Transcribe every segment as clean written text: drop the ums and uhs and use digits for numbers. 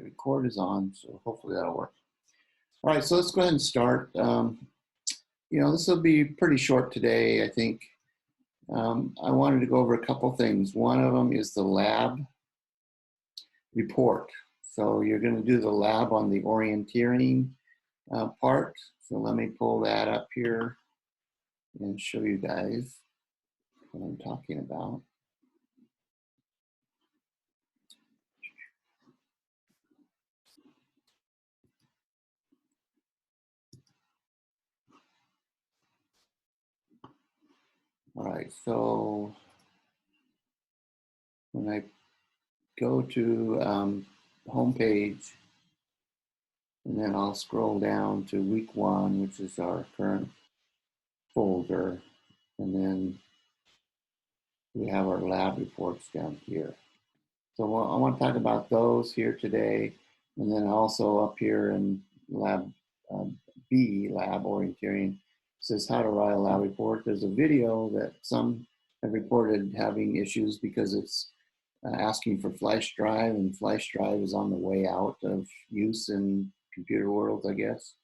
record is on, so hopefully that'll work. All right, so let's go ahead and start. This will be pretty short today, I think. I wanted to go over a couple things. One of them is the lab report. So you're going to do the lab on the orienteering part. So let me pull that up here and show you guys what I'm talking about. All right, so when I go to homepage, and then I'll scroll down to week 1, which is our current folder, and then we have our lab reports down here. So I want to talk about those here today, and then also up here in lab B, lab orienteering, says how to write a lab report. There's a video that some have reported having issues because it's asking for flash drive, and flash drive is on the way out of use in computer world, I guess.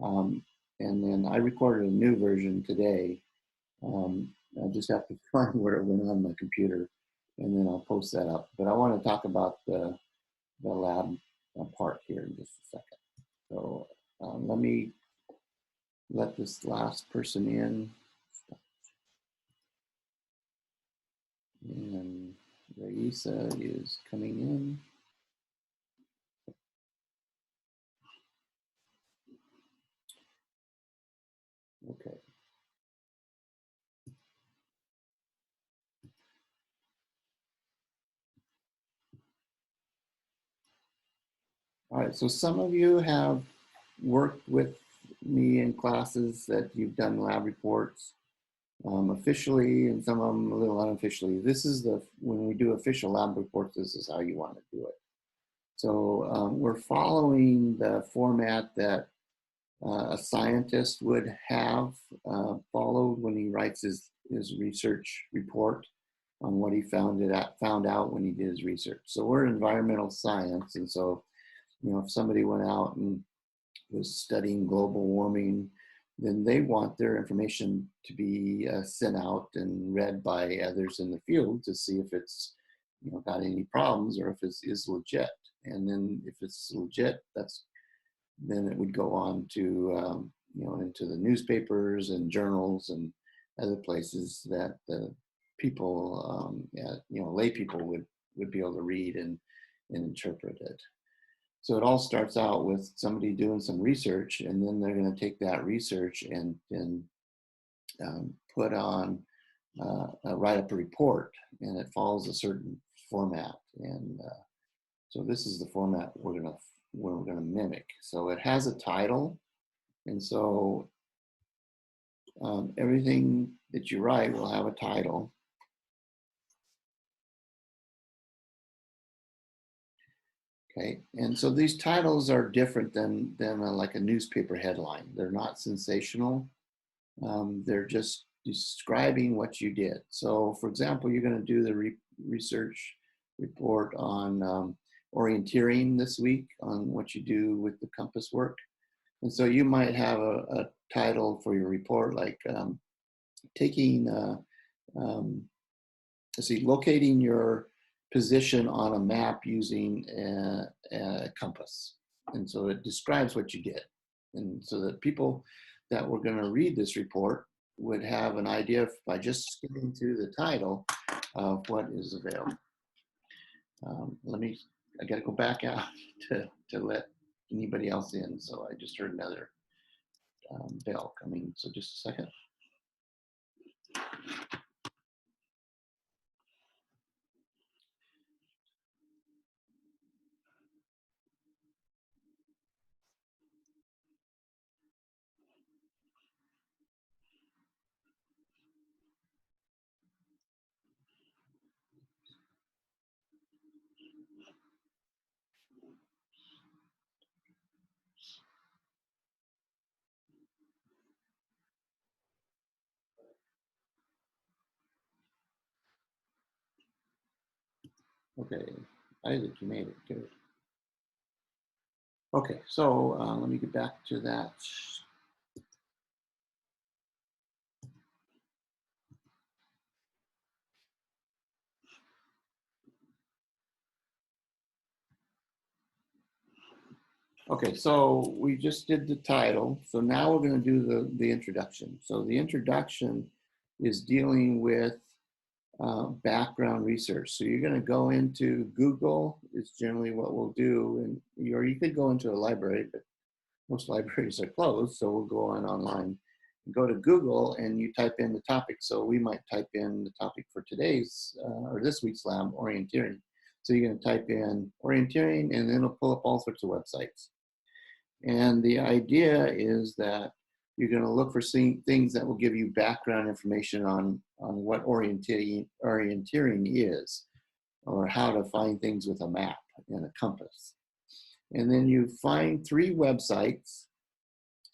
And then I recorded a new version today. I just have to find where it went on my computer, and then I'll post that up. But I want to talk about the lab part here in just a second. So let me let this last person in. And Raisa is coming in. Okay. All right, so some of you have worked with me in classes that you've done lab reports officially, and some of them a little unofficially. This is when we do official lab reports, this is how you want to do it. So we're following the format that a scientist would have followed when he writes his research report on what he found out when he did his research. So we're environmental science, and so if somebody went out and was studying global warming, then they want their information to be sent out and read by others in the field to see if it's got any problems or if it is legit. And then if it's legit, then it would go on to into the newspapers and journals and other places that the people, lay people would be able to read and interpret it. So it all starts out with somebody doing some research, and then they're going to take that research and put on, write up a report, and it follows a certain format. And so this is the format we're going to mimic. So it has a title, and so everything that you write will have a title. Okay, and so these titles are different than like a newspaper headline. They're not sensational. They're just describing what you did. So, for example, you're going to do the research report on orienteering this week on what you do with the compass work. And so you might have a title for your report like locating your position on a map using a compass. And so it describes what you did. And so that people that were going to read this report would have an idea by just skimming through the title of what is available. I got to go back out to let anybody else in. So I just heard another bell coming. So just a second. Okay, Isaac, you made it. Good. Okay, so let me get back to that. Okay, so we just did the title. So now we're going to do the introduction. So the introduction is dealing with background research. So you're going to go into Google is generally what we'll do, and or you could go into a library, but most libraries are closed. So we'll go on online, go to Google, and you type in the topic. So we might type in the topic for today's or this week's lab, orienteering. So you're going to type in orienteering, and then it'll pull up all sorts of websites. And the idea is that you're going to look for things that will give you background information on what orienteering is, or how to find things with a map and a compass. And then you find 3 websites,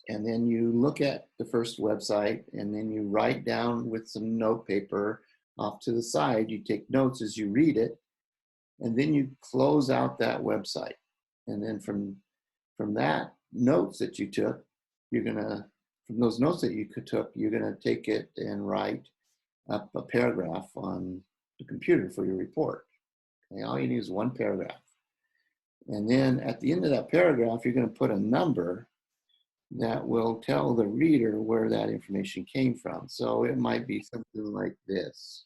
and then you look at the first website, and then you write down with some note paper off to the side. You take notes as you read it, and then you close out that website. And then from that notes that you took, from those notes that you took, you're gonna take it and write up a paragraph on the computer for your report. Okay, all you need is 1 paragraph. And then at the end of that paragraph, you're gonna put a number that will tell the reader where that information came from. So it might be something like this.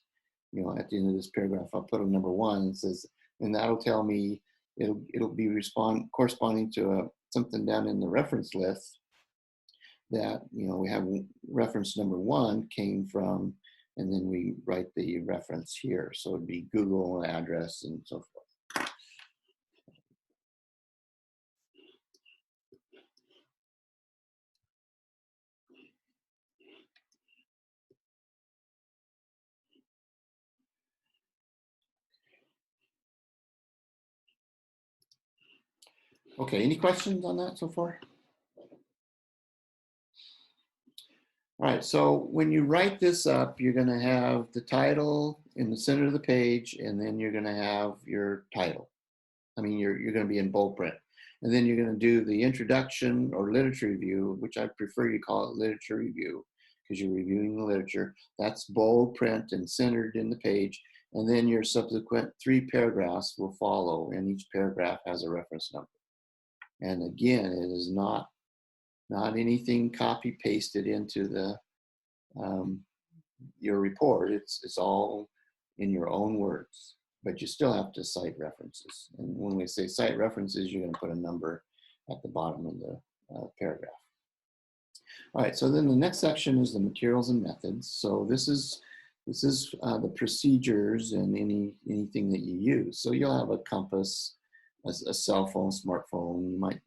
At the end of this paragraph, I'll put a number 1 and says, and that'll tell me it'll be corresponding to something down in the reference list that we have reference number 1 came from, and then we write the reference here. So it'd be Google address and so forth. Okay, any questions on that so far? All right, so when you write this up, you're going to have the title in the center of the page, and then you're going to have your title. You're going to be in bold print. And then you're going to do the introduction or literature review, which I prefer you call it literature review because you're reviewing the literature. That's bold print and centered in the page. And then your subsequent 3 paragraphs will follow, and each paragraph has a reference number. And again, it is not anything copy pasted into the your report. It's all in your own words, but you still have to cite references. And when we say cite references, you're going to put a number at the bottom of the paragraph. All right, so then the next section is the materials and methods. So this is the procedures and anything that you use. So you'll have a compass, a cell phone, smartphone. You might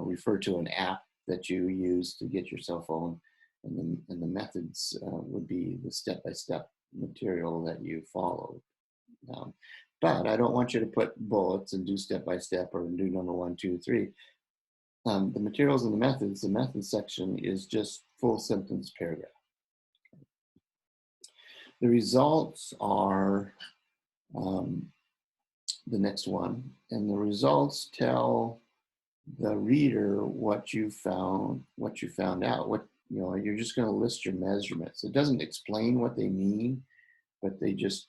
refer to an app that you use to get your cell phone, and the methods would be the step-by-step material that you follow. But I don't want you to put bullets and do step-by-step or do number 1, 2, 3. The materials and the methods section is just full sentence paragraph. The results are the next one, and the results tell the reader what you found out. You're just going to list your measurements. It doesn't explain what they mean, but they just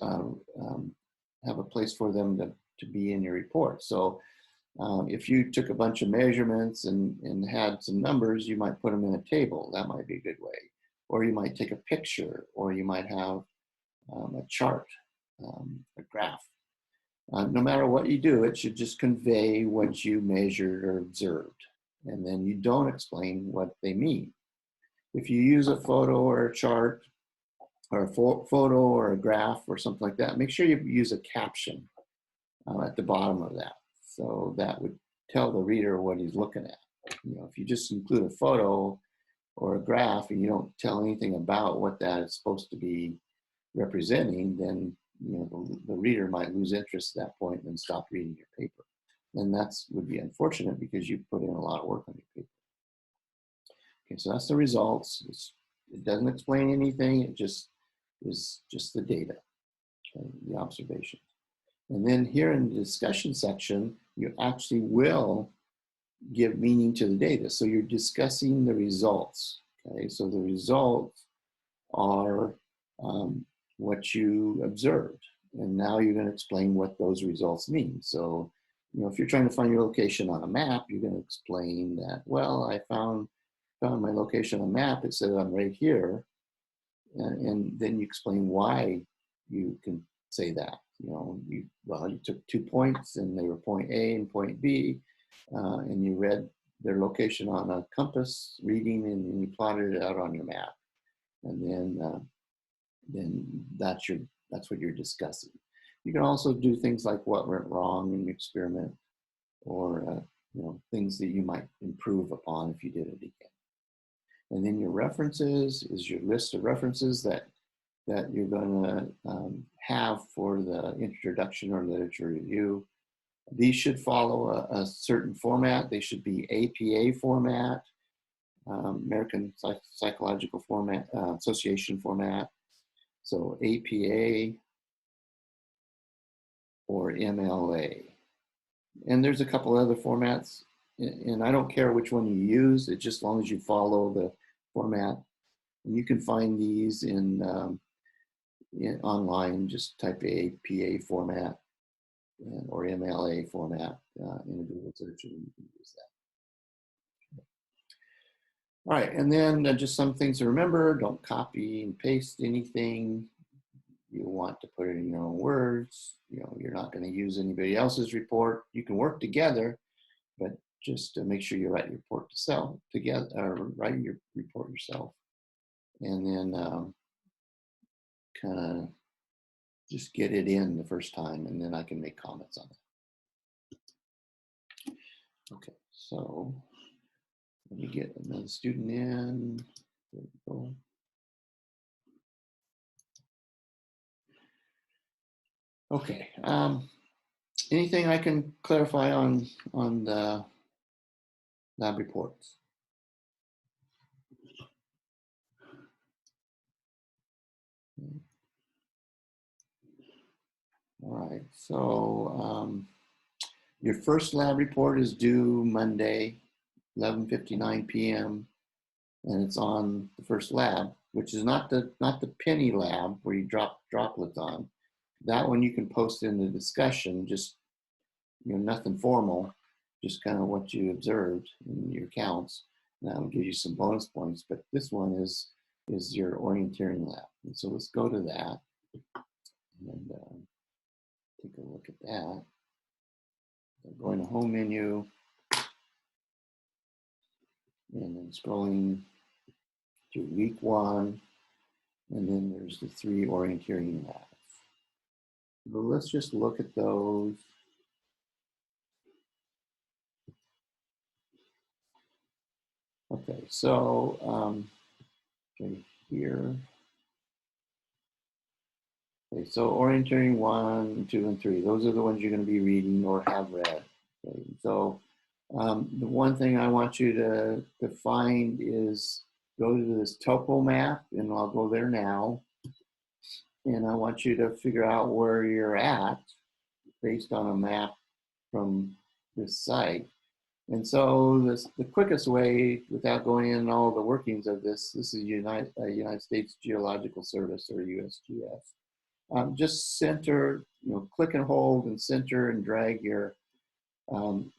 have a place for them to be in your report. So if you took a bunch of measurements and had some numbers, you might put them in a table. That might be a good way. Or you might take a picture, or you might have a chart, a graph. No matter what you do, it should just convey what you measured or observed. And then you don't explain what they mean. If you use a photo or a chart or a photo or a graph or something like that, make sure you use a caption at the bottom of that. So that would tell the reader what he's looking at. If you just include a photo or a graph and you don't tell anything about what that is supposed to be representing, then the reader might lose interest at that point and stop reading your paper. And that would be unfortunate because you put in a lot of work on your paper. Okay, so that's the results. It doesn't explain anything. It just is just the data, okay, the observation. And then here in the discussion section, you actually will give meaning to the data. So you're discussing the results. Okay, so the results are what you observed. And now you're going to explain what those results mean. So, if you're trying to find your location on a map, you're going to explain that, well, I found my location on a map. It said I'm right here. And then you explain why you can say that. You took 2 points and they were point A and point B, and you read their location on a compass reading and you plotted it out on your map. And then that's what you're discussing. You can also do things like what went wrong in the experiment, or things that you might improve upon if you did it again. And then your references is your list of references that you're going to have for the introduction or literature review. These should follow a certain format. They should be APA format, American Psychological format, Association format. So APA or MLA. And there's a couple other formats, and I don't care which one you use, it's just as long as you follow the format. And you can find these in online, just type APA format or MLA format in a Google search, and you can use that. All right, and then just some things to remember: don't copy and paste anything. You want to put it in your own words. You're not going to use anybody else's report. You can work together, but just to make sure you write your report together, or write your report yourself, and then kind of just get it in the first time, and then I can make comments on it. Okay, so let me get another student in. There we go. Okay. Anything I can clarify on the lab reports? All right. So your first lab report is due Monday, 11:59 p.m. and it's on the first lab, which is not the penny lab where you drop droplets on. That one you can post in the discussion, just nothing formal, just kind of what you observed in your counts. That will give you some bonus points, but this one is your orienteering lab. And so let's go to that and take a look at that. I'm going to home menu and then scrolling to week 1, and then there's the 3 orienteering labs. So let's just look at those. Okay, so right here. Okay, so orienteering 1, 2, and 3. Those are the ones you're going to be reading or have read. Okay, so the one thing I want you to find is go to this topo map, and I'll go there now. And I want you to figure out where you're at based on a map from this site. And so the quickest way, without going in all the workings of this is United States Geological Service, or USGS. Just center, click and hold and center and drag your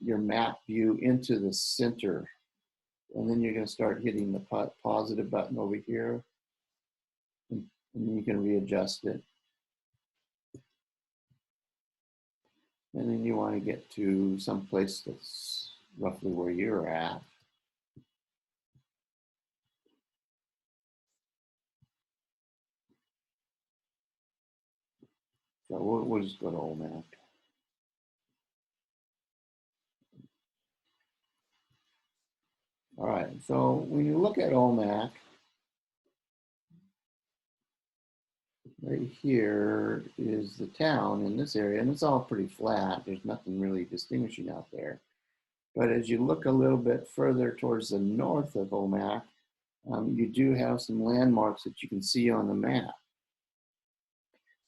map view into the center. And then you're going to start hitting the positive button over here. And then you can readjust it. And then you want to get to some place that's roughly where you're at. So we'll just go to OMAC. All right, so when you look at OMAC, right here is the town in this area, and it's all pretty flat. There's nothing really distinguishing out there. But as you look a little bit further towards the north of OMAC, you do have some landmarks that you can see on the map.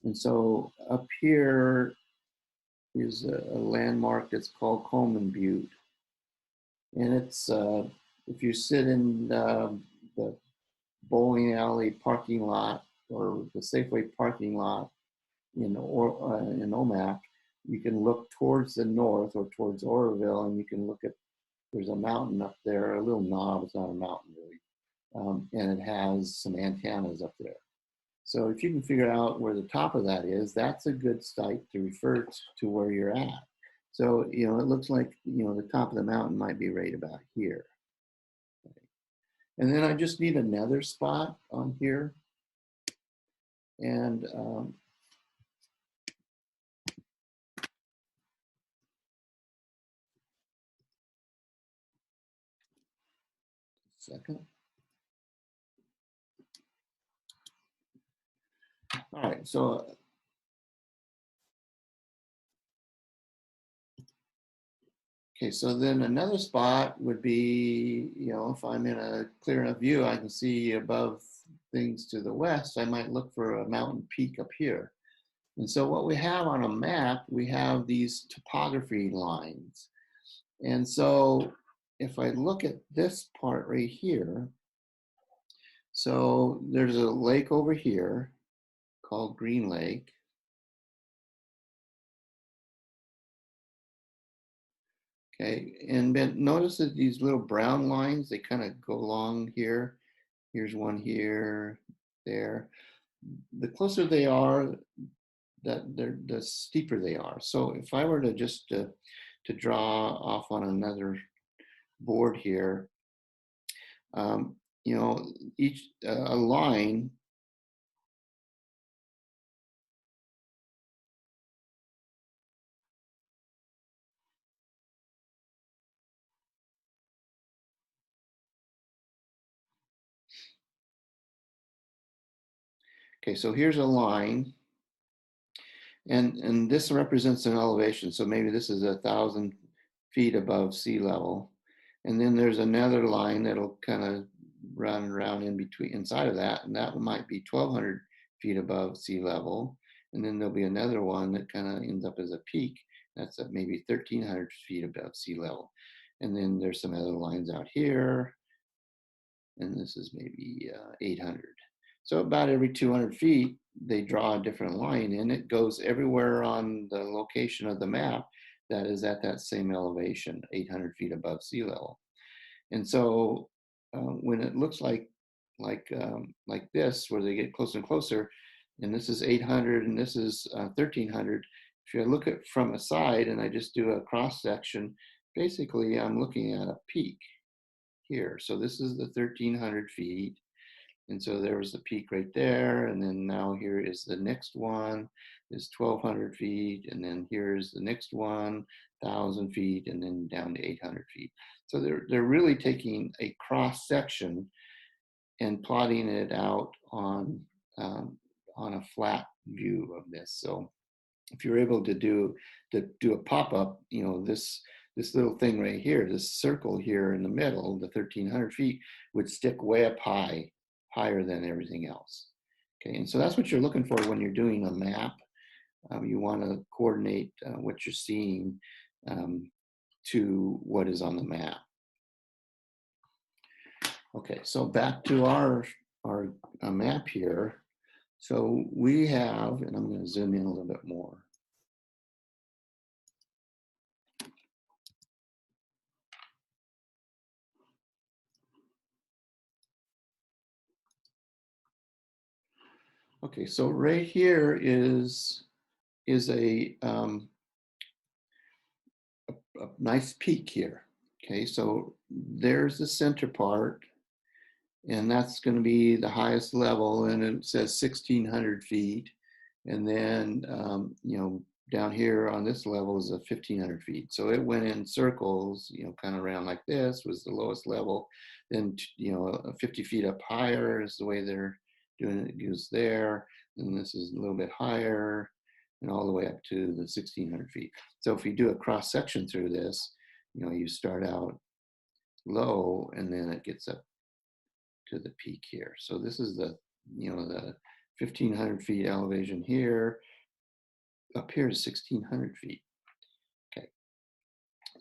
And so up here is a landmark that's called Coleman Butte. And it's, if you sit in the bowling alley parking lot or the Safeway parking lot in Omak, you can look towards the north or towards Oroville, and you can look at, there's a mountain up there, a little knob, it's not a mountain really, and it has some antennas up there. So if you can figure out where the top of that is, that's a good site to refer to where you're at. So, it looks like, the top of the mountain might be right about here. And then I just need another spot on here. And second. All right, so okay, so then another spot would be, if I'm in a clear enough view, I can see above things to the west, I might look for a mountain peak up here. And so what we have on a map, we have these topography lines. And so if I look at this part right here, so there's a lake over here called Green Lake. Okay, and then notice that these little brown lines, they kind of go along here. Here's one here, there. The closer they are, the steeper they are. So if I were to just to draw off on another board here, each a line. Okay, so here's a line, and this represents an elevation. So maybe this is 1,000 feet above sea level, and then there's another line that'll kind of run around in between inside of that, and that might be 1,200 feet above sea level. And then there'll be another one that kind of ends up as a peak. That's at maybe 1,300 feet above sea level. And then there's some other lines out here, and this is maybe 800. So about every 200 feet, they draw a different line, and it goes everywhere on the location of the map that is at that same elevation, 800 feet above sea level. And so when it looks like this, where they get closer and closer, and this is 800 and this is 1,300, if I look at from a side and I just do a cross section, basically I'm looking at a peak here. So this is the 1,300 feet. And so there was the peak right there. And then now here is the next one is 1,200 feet. And then here's the next one, 1,000 feet, and then down to 800 feet. So they're really taking a cross section and plotting it out on a flat view of this. So if you're able to do a pop-up, this little thing right here, this circle here in the middle, the 1,300 feet, would stick way up high, higher than everything else. Okay, and so that's what you're looking for when you're doing a map. You want to coordinate what you're seeing to what is on the map. Okay, so back to our map here. So we have, and I'm going to zoom in a little bit more. Okay, so right here is a nice peak here. Okay, so there's the center part, and that's going to be the highest level, and it says 1,600 feet. And then, down here on this level is 1,500 feet. So it went in circles, kind of around like this was the lowest level. Then, 50 feet up higher is the way they're doing it. It goes there, and this is a little bit higher, and all the way up to the 1,600 feet. So if you do a cross section through this, you start out low, and then it gets up to the peak here. So this is the 1,500 feet elevation here. Up here is 1,600 feet.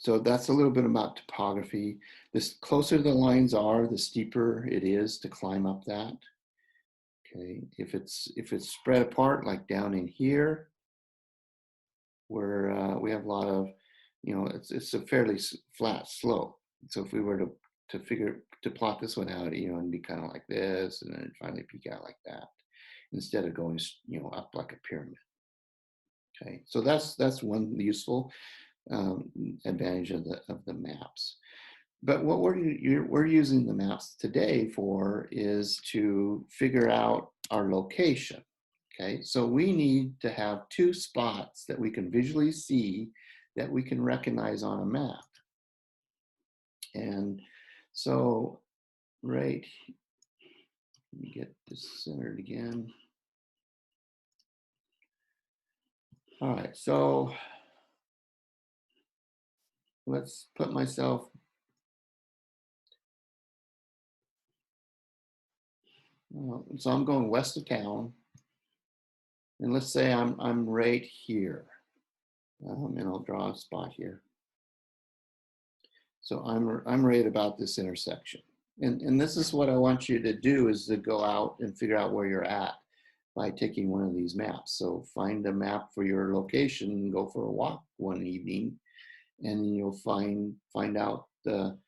So that's a little bit about topography. The closer the lines are, the steeper it is to climb up that. Okay, if it's spread apart, like down in here, where we have a lot of, it's a fairly flat slope. So if we were to plot this one out, and be kind of like this, and then finally peak out like that, instead of going, up like a pyramid. Okay, so that's one useful advantage of the maps. But what we're using the maps today for is to figure out our location. Okay, so we need to have two spots that we can visually see that we can recognize on a map. And so, right, let me get this centered again. All right, so let's put myself, so I'm going west of town. And let's say I'm right here, and I'll draw a spot here. So I'm right about this intersection, and this is what I want you to do, is to go out and figure out where you're at by taking one of these maps. So find a map for your location and go for a walk one evening, and you'll find out the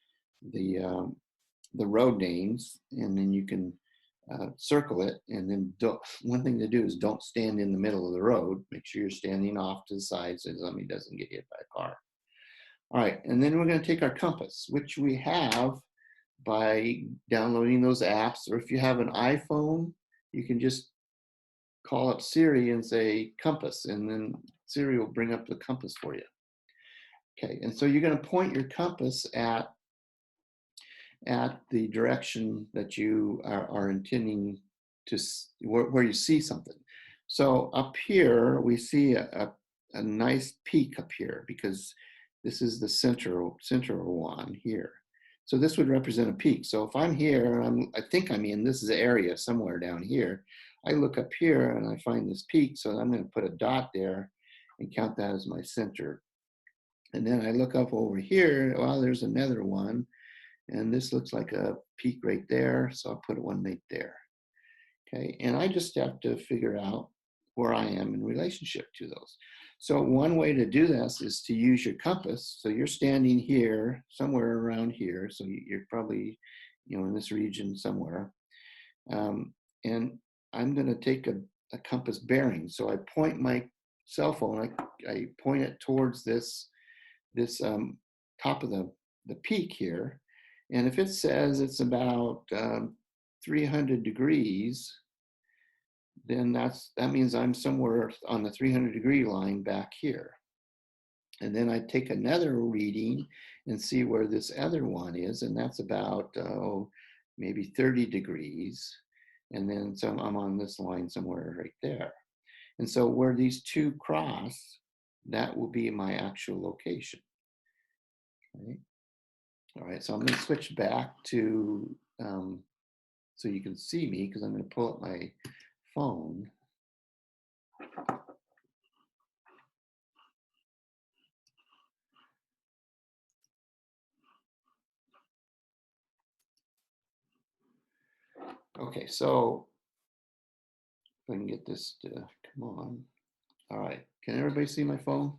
road names, and then you can circle it. And then one thing to do is don't stand in the middle of the road. Make sure you're standing off to the side so somebody doesn't get hit by a car. All right, and then we're going to take our compass, which we have by downloading those apps. Or if you have an iPhone, you can just call up Siri and say compass, and then Siri will bring up the compass for you. Okay, and so you're going to point your compass at the direction that you are intending to, where you see something. So up here, we see a nice peak up here, because this is the central one here. So this would represent a peak. So if I'm here, and I think I'm in this area somewhere down here, I look up here and I find this peak. So I'm going to put a dot there and count that as my center. And then I look up over here, well, there's another one. And this looks like a peak right there, so I'll put one right there. Okay, and I just have to figure out where I am in relationship to those. So one way to do this is to use your compass. So you're standing here, somewhere around here. So you're probably, in this region somewhere. And I'm going to take a compass bearing. So I point my cell phone, I point it towards this top of the peak here. And if it says it's about 300 degrees, then that means I'm somewhere on the 300-degree line back here. And then I take another reading and see where this other one is, and that's about maybe 30 degrees. And then I'm on this line somewhere right there. And so where these two cross, that will be my actual location. Okay. All right, so I'm going to switch back to, so you can see me, because I'm going to pull up my phone. Okay, so if I can get this to come on. All right, can everybody see my phone?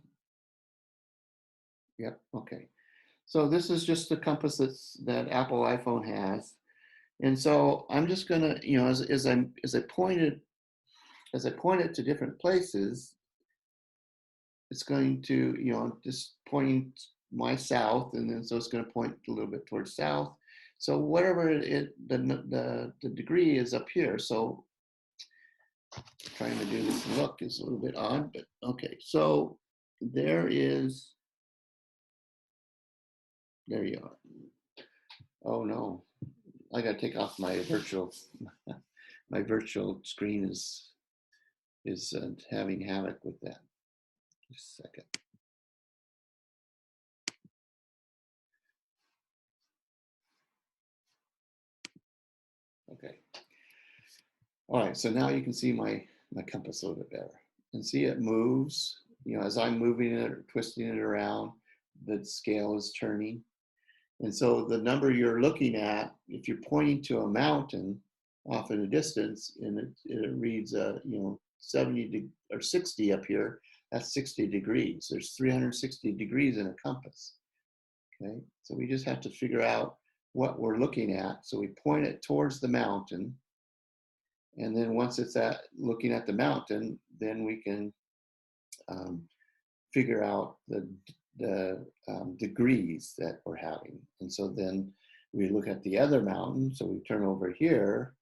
Yep, okay. So this is just the compass that Apple iPhone has. And so I'm just gonna, as I point it to different places, it's going to, just point my south, and then so it's going to point a little bit towards south. So whatever the degree is up here. So trying to do this look is a little bit odd, but okay. So there you are. Oh no, I got to take off my virtual. My virtual screen is having havoc with that. Just a second. Okay. All right, so now you can see my compass a little bit better. And see it moves, as I'm moving it or twisting it around, the scale is turning. And so the number you're looking at, if you're pointing to a mountain off in a distance, and it reads, 70 or 60 up here, that's 60 degrees. There's 360 degrees in a compass. Okay, so we just have to figure out what we're looking at. So we point it towards the mountain, and then once it's looking at the mountain, then we can figure out the degrees that we're having. And so then we look at the other mountain. So we turn over here,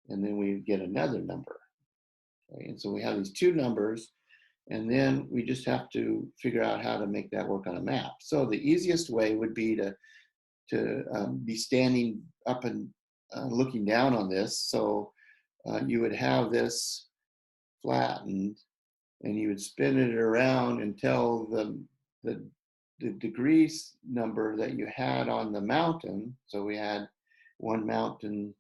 and then we get another number. Okay? And so we have these two numbers, and then we just have to figure out how to make that work on a map. So the easiest way would be to be standing up and looking down on this. So you would have this flattened, and you would spin it around until the degrees number that you had on the mountain. So we had one mountain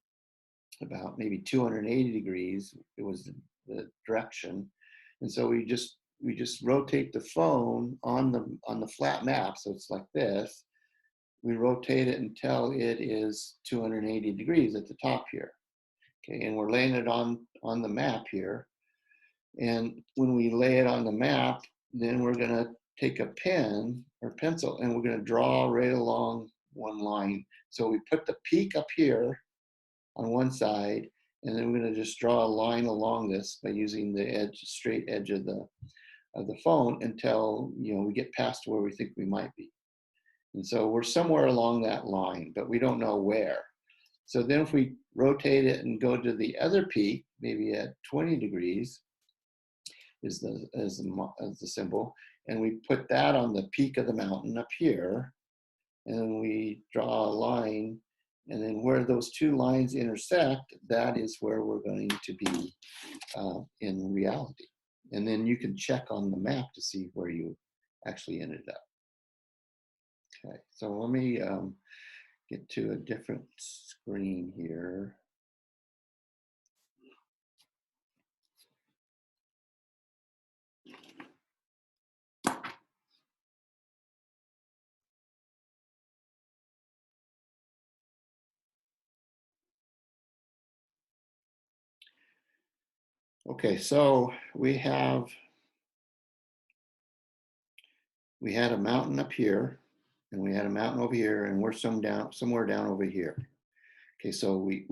about maybe 280 degrees. It was the direction, and so we just rotate the phone on the flat map. So it's like this. We rotate it until it is 280 degrees at the top here. Okay, and we're laying it on the map here. And when we lay it on the map, then we're going to take a pen or pencil, and we're going to draw right along one line. So we put the peak up here on one side, and then we're going to just draw a line along this by using the straight edge of the phone until we get past where we think we might be. And so we're somewhere along that line, but we don't know where. So then if we rotate it and go to the other peak, maybe at 20 degrees, is the symbol, and we put that on the peak of the mountain up here, and we draw a line, and then where those two lines intersect, that is where we're going to be in reality. And then you can check on the map to see where you actually ended up. Okay, so let me get to a different screen here. Okay, so we had a mountain up here, and we had a mountain over here, and we're somewhere down over here. Okay, so we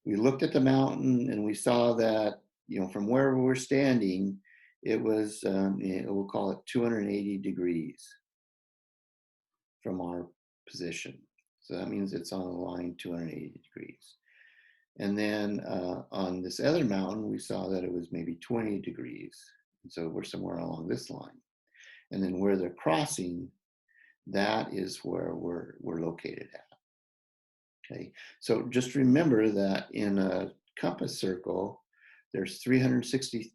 looked at the mountain, and we saw that from where we were standing, it was we'll call it 280 degrees from our position. So that means it's on a line 280 degrees. And then on this other mountain, we saw that it was maybe 20 degrees. And so we're somewhere along this line. And then where they're crossing, that is where we're located at. Okay, so just remember that in a compass circle, there's 360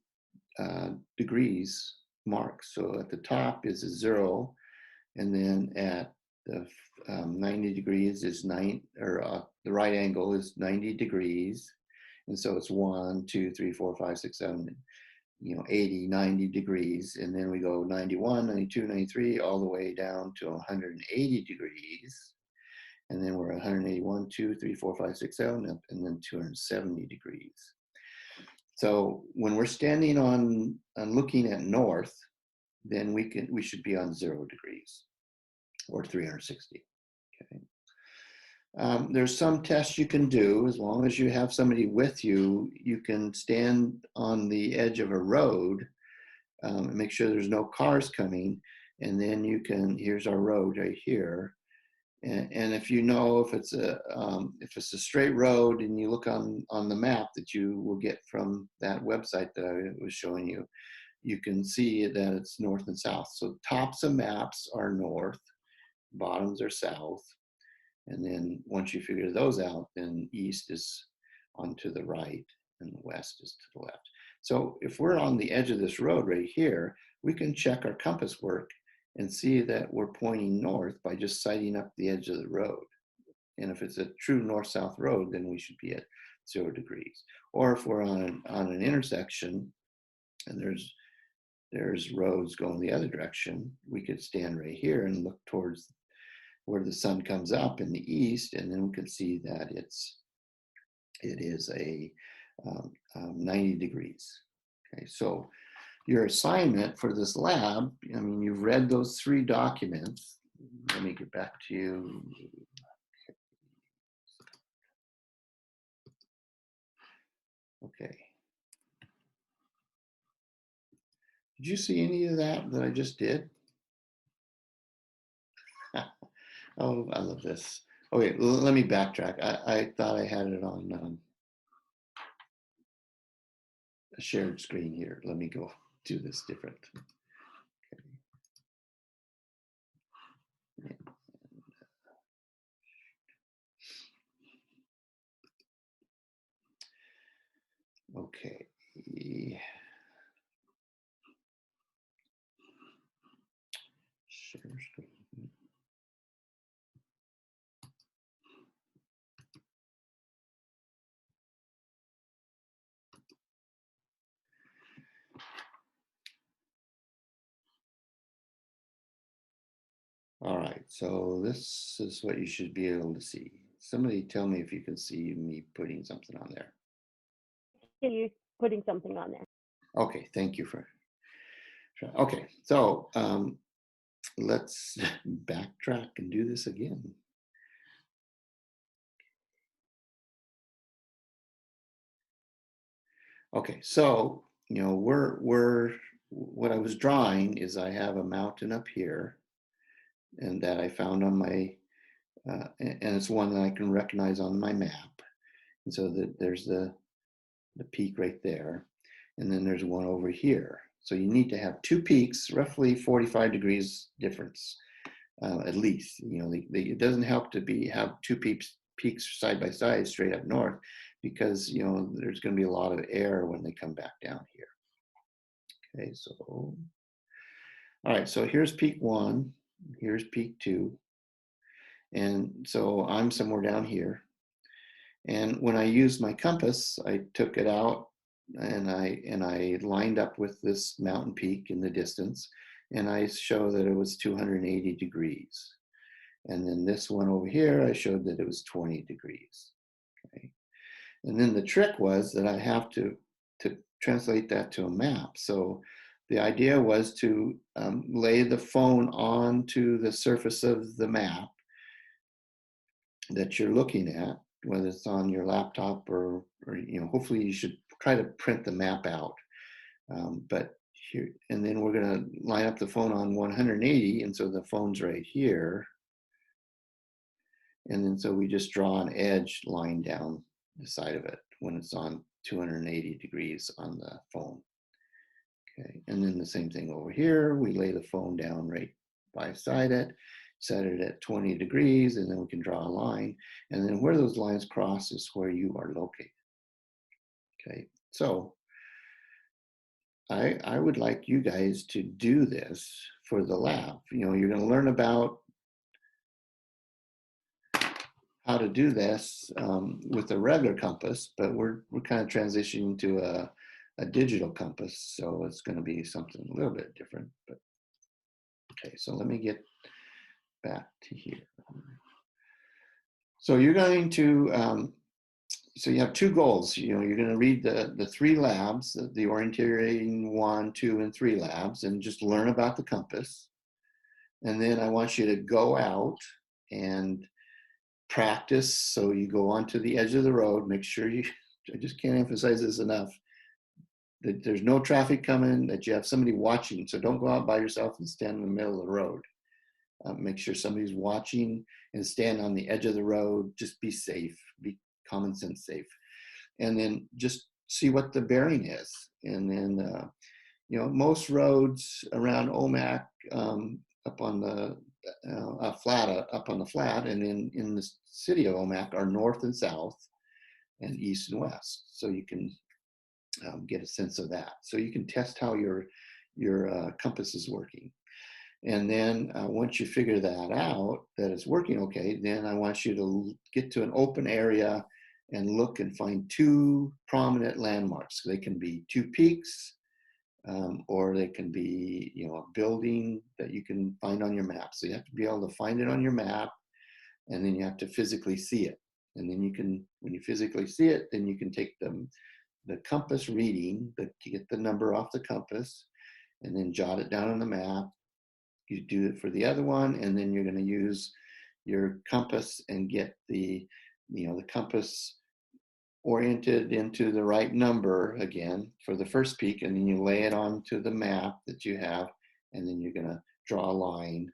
degrees marks. So at the top is a 0, and then at the 90 degrees is the right angle is 90 degrees. And so it's 1, 2, 3, 4, 5, 6, 7, 80, 90 degrees. And then we go 91, 92, 93, all the way down to 180 degrees. And then we're 181, 2, 3, 4, 5, 6, 7, and then 270 degrees. So when we're standing on looking at north, then we should be on 0 degrees or 360. Okay. There's some tests you can do. As long as you have somebody with you, you can stand on the edge of a road and make sure there's no cars coming. And then here's our road right here. And if if it's a straight road, and you look on the map that you will get from that website that I was showing you, you can see that it's north and south. So tops of maps are north, bottoms are south. And then once you figure those out, then east is onto the right and the west is to the left. So if we're on the edge of this road right here, we can check our compass work and see that we're pointing north by just sighting up the edge of the road. And if it's a true north-south road, then we should be at 0 degrees. Or if we're on an intersection and there's roads going the other direction, we could stand right here and look towards where the sun comes up in the east, and then we can see that it is a 90 degrees. Okay, so your assignment for this lab, I mean, you've read those 3 documents. Let me get back to you. Okay. Did you see any of that I just did? Oh, I love this. Okay, let me backtrack. I thought I had it on a shared screen here. Let me go do this different. Okay. Okay. Share screen. All right, so this is what you should be able to see. Somebody tell me if you can see me putting something on there. You putting something on there. Okay, thank you for. Okay, so let's backtrack and do this again. Okay, so what I was drawing is I have a mountain up here, and that I found on my, and it's one that I can recognize on my map, and so there's the peak right there, and then there's one over here. So you need to have 2 peaks, roughly 45 degrees difference, at least. It doesn't help to have 2 peaks side by side straight up north, because there's going to be a lot of air when they come back down here. Okay, so all right, so here's peak 1, here's peak 2, and so I'm somewhere down here. And when I used my compass, I took it out and I lined up with this mountain peak in the distance, and I show that it was 280 degrees. And then this one over here, I showed that it was 20 degrees. Okay. And then the trick was that I have to translate that to a map. So the idea was to lay the phone onto the surface of the map that you're looking at, whether it's on your laptop or hopefully you should try to print the map out. But here, and then we're going to line up the phone on 180, and so the phone's right here. And then so we just draw an edge line down the side of it when it's on 280 degrees on the phone. Okay, and then the same thing over here. We lay the phone down right beside it, set it at 20 degrees, and then we can draw a line. And then where those lines cross is where you are located. Okay, so I would like you guys to do this for the lab. You're going to learn about how to do this with a regular compass, but we're kind of transitioning to a digital compass, so it's going to be something a little bit different. But okay, so let me get back to here. So you're going to so you have 2 goals. You're going to read the 3 labs, the orienteering 1, 2, and 3 labs, and just learn about the compass. And then I want you to go out and practice. So you go onto the edge of the road, make sure I just can't emphasize this enough, that there's no traffic coming, that you have somebody watching. So don't go out by yourself and stand in the middle of the road. Make sure somebody's watching and stand on the edge of the road. Just be safe, be common sense safe. And then just see what the bearing is. And then, most roads around Omak, up on the up on the flat, and then in the city of Omak are north and south and east and west. So you can get a sense of that. So you can test how your compass is working. And then once you figure that out, that it's working okay, then I want you to get to an open area and look and find 2 prominent landmarks. They can be 2 peaks, or they can be, you know, a building that you can find on your map. So you have to be able to find it on your map, and then you have to physically see it. And then you can, when you physically see it, then you can take the compass reading, to get the number off the compass, and then jot it down on the map. You do it for the other one, and then you're going to use your compass and get the, you know, the compass oriented into the right number again for the first peak, and then you lay it onto the map that you have, and then you're going to draw a line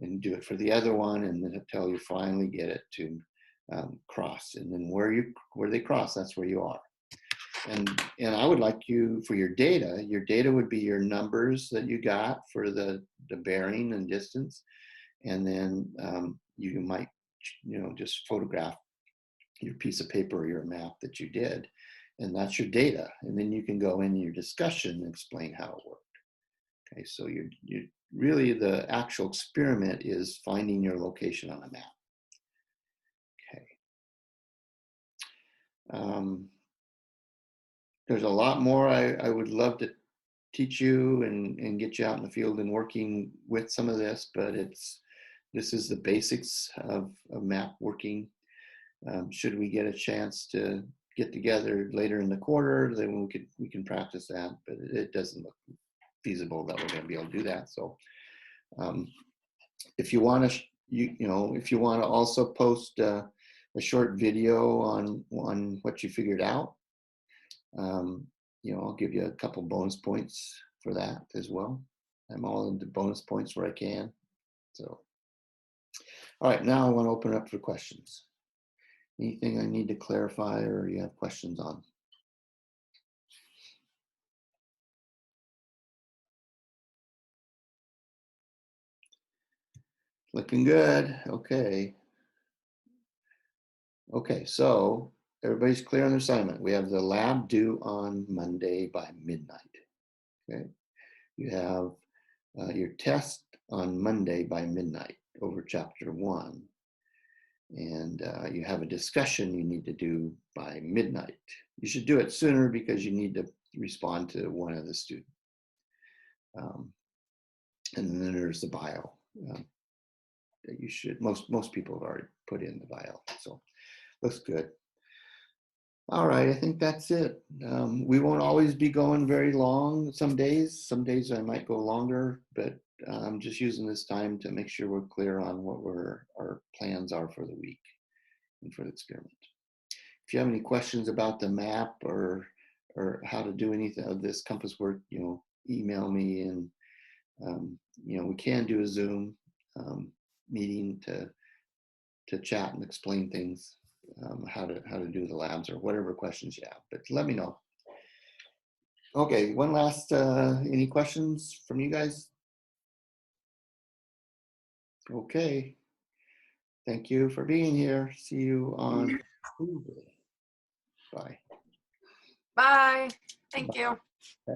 and do it for the other one, and then until you finally get it to cross. And then where they cross, that's where you are. And I would like you, for your data would be your numbers that you got for the bearing and distance, and then you might, you know, just photograph your piece of paper or your map that you did, and that's your data. And then you can go in your discussion and explain how it worked. Okay, so you really, the actual experiment is finding your location on a map. Okay. There's a lot more I would love to teach you and get you out in the field and working with some of this, but this is the basics of map working. Should we get a chance to get together later in the quarter, then we can practice that, but it doesn't look feasible that we're going to be able to do that. So if you want to, if you want to also post a short video on what you figured out, I'll give you a couple bonus points for that as well. I'm all into bonus points where I can. So, all right, now I want to open it up for questions. Anything I need to clarify or you have questions on? Looking good. Okay. Okay, so everybody's clear on their assignment. We have the lab due on Monday by midnight. Okay. You have your test on Monday by midnight over chapter 1. And you have a discussion you need to do by midnight. You should do it sooner because you need to respond to one of the students. And then there's the bio that you should, most people have already put in the bio, so looks good. All right, I think that's it. We won't always be going very long some days. Some days I might go longer, but I'm just using this time to make sure we're clear on what our plans are for the week and for the experiment. If you have any questions about the map or how to do anything of this compass work, email me, and we can do a Zoom meeting to chat and explain things, how to do the labs or whatever questions you have. But let me know. Okay, one last, any questions from you guys? Okay. Thank you for being here. See you on Tuesday. Bye. Bye. Thank you. Bye.